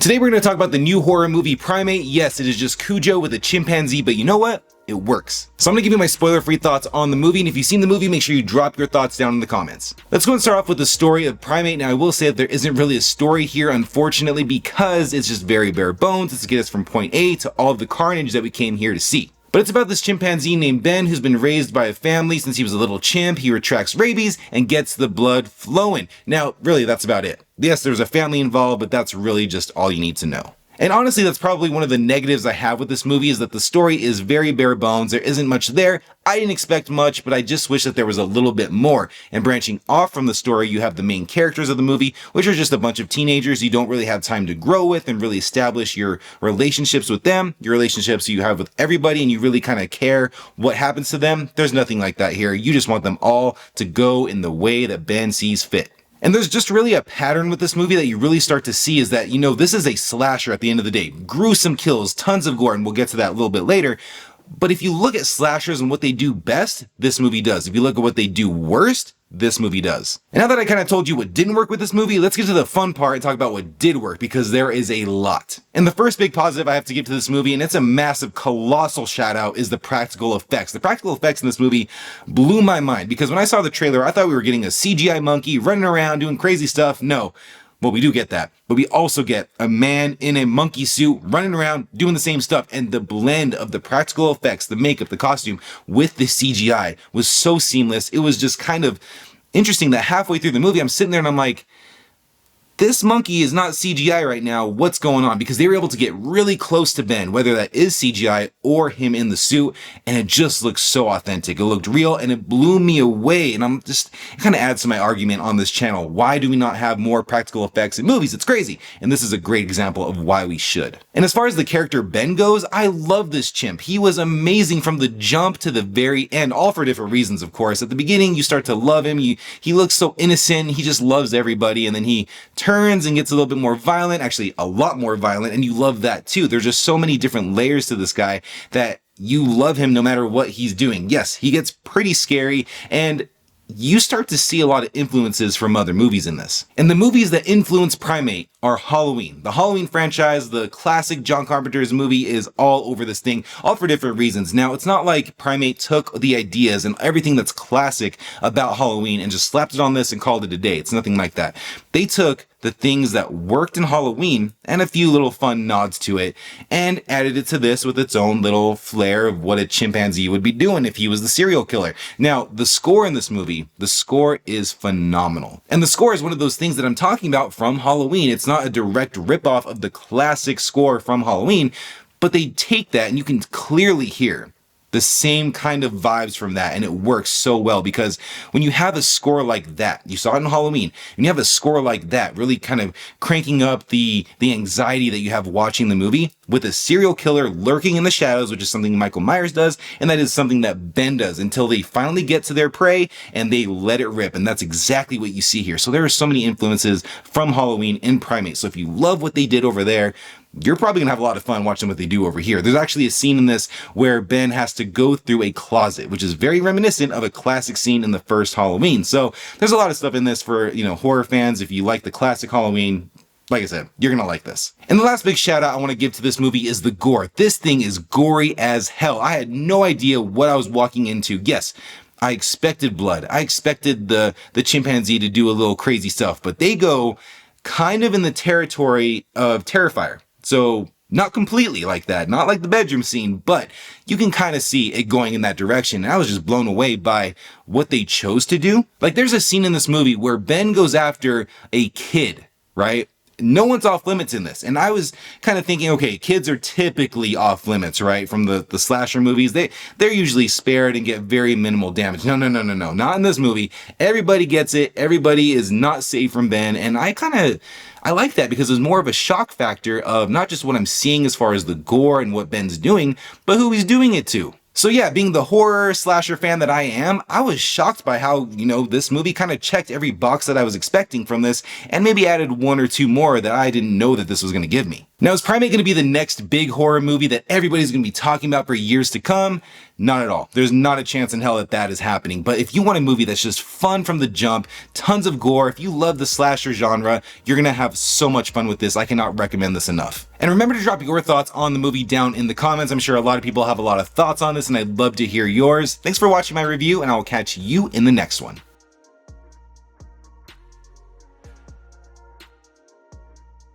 Today we're going to talk about the new horror movie Primate. Yes, it is just Cujo with a chimpanzee, but you know what? It works. So I'm going to give you my spoiler-free thoughts on the movie, and if you've seen the movie, make sure you drop your thoughts down in the comments. Let's go and start off with the story of Primate. Now I will say that there isn't really a story here, unfortunately, because it's just very bare bones. It's to get us from point A to all of the carnage that we came here to see. But it's about this chimpanzee named Ben who's been raised by a family since he was a little chimp. He retracts rabies and gets the blood flowing. Now, really, that's about it. Yes, there's a family involved, but that's really just all you need to know. And honestly, that's probably one of the negatives I have with this movie is that the story is very bare bones. There isn't much there. I didn't expect much, but I just wish that there was a little bit more. And branching off from the story, you have the main characters of the movie, which are just a bunch of teenagers you don't really have time to grow with and really establish your relationships with them, your relationships you have with everybody, and you really kind of care what happens to them. There's nothing like that here. You just want them all to go in the way that Ben sees fit. And there's just really a pattern with this movie that you really start to see is that, this is a slasher at the end of the day. Gruesome kills, tons of gore, and we'll get to that a little bit later. But if you look at slashers and what they do best, this movie does. If you look at what they do worst, this movie does. And now that I kind of told you what didn't work with this movie, let's get to the fun part and talk about what did work, because there is a lot. And the first big positive I have to give to this movie, and it's a massive, colossal shout out, is the practical effects. The practical effects in this movie blew my mind, because when I saw the trailer, I thought we were getting a CGI monkey running around doing crazy stuff. No. Well, we do get that, but we also get a man in a monkey suit running around doing the same stuff. And the blend of the practical effects, the makeup, the costume with the CGI was so seamless. It was just kind of interesting that halfway through the movie, I'm sitting there and I'm like, this monkey is not CGI right now. What's going on? Because they were able to get really close to Ben, whether that is CGI or him in the suit, and it just looked so authentic. It looked real, and it blew me away. And it kind of adds to my argument on this channel. Why do we not have more practical effects in movies? It's crazy. And this is a great example of why we should. And as far as the character Ben goes, I love this chimp. He was amazing from the jump to the very end, all for different reasons, of course. At the beginning, you start to love him. He looks so innocent. He just loves everybody. And then he turns and gets a little bit more violent, actually a lot more violent, and you love that too. There's just so many different layers to this guy that you love him no matter what he's doing. Yes, he gets pretty scary, and you start to see a lot of influences from other movies in this. And the movies that influence Primate are Halloween. The Halloween franchise, the classic John Carpenter's movie, is all over this thing, all for different reasons. Now, it's not like Primate took the ideas and everything that's classic about Halloween and just slapped it on this and called it a day. It's nothing like that. They took the things that worked in Halloween and a few little fun nods to it and added it to this with its own little flair of what a chimpanzee would be doing if he was the serial killer. Now, the score in this movie, the score is phenomenal. And the score is one of those things that I'm talking about from Halloween. It's not a direct ripoff of the classic score from Halloween, but they take that and you can clearly hear the same kind of vibes from that, and it works so well because when you have a score like that, you saw it in Halloween, and you have a score like that, really kind of cranking up the anxiety that you have watching the movie with a serial killer lurking in the shadows, which is something Michael Myers does, and that is something that Ben does until they finally get to their prey and they let it rip, and that's exactly what you see here. So there are so many influences from Halloween in Primate. So if you love what they did over there, you're probably gonna have a lot of fun watching what they do over here. There's actually a scene in this where Ben has to go through a closet, which is very reminiscent of a classic scene in the first Halloween. So there's a lot of stuff in this for, horror fans. If you like the classic Halloween, like I said, you're gonna like this. And the last big shout out I wanna give to this movie is the gore. This thing is gory as hell. I had no idea what I was walking into. Yes, I expected blood. I expected the chimpanzee to do a little crazy stuff, but they go kind of in the territory of Terrifier. So not completely like that, not like the bedroom scene, but you can kind of see it going in that direction. And I was just blown away by what they chose to do. Like there's a scene in this movie where Ben goes after a kid, right? No one's off limits in this. And I was kind of thinking, okay, kids are typically off limits, right? From the slasher movies, they're usually spared and get very minimal damage. No, not in this movie. Everybody gets it. Everybody is not safe from Ben. And I like that because there's more of a shock factor of not just what I'm seeing as far as the gore and what Ben's doing, but who he's doing it to. So yeah, being the horror slasher fan that I am, I was shocked by how, this movie kind of checked every box that I was expecting from this and maybe added one or two more that I didn't know that this was going to give me. Now, is Primate going to be the next big horror movie that everybody's going to be talking about for years to come? Not at all. There's not a chance in hell that that is happening. But if you want a movie that's just fun from the jump, tons of gore, if you love the slasher genre, you're going to have so much fun with this. I cannot recommend this enough. And remember to drop your thoughts on the movie down in the comments. I'm sure a lot of people have a lot of thoughts on this, and I'd love to hear yours. Thanks for watching my review, and I will catch you in the next one.